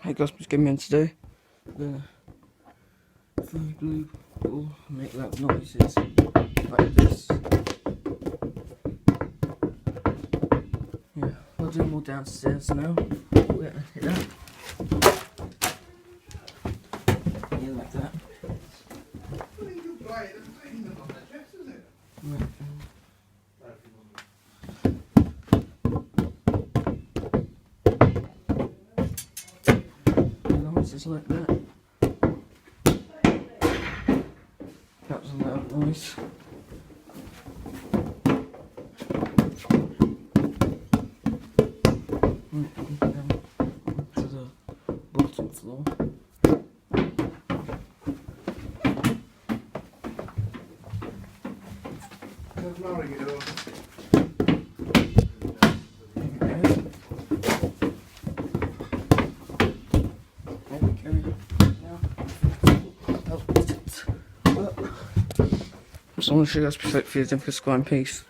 Hey guys, what's going on today? The food glue will make loud noises like this. Yeah, I'll do more downstairs now. We're gonna hit that. Yeah, like that. Right. Noises like that. That was a loud noise. Down to the bottom floor. Just want to show you guys before the video, don't forget to subscribe and peace.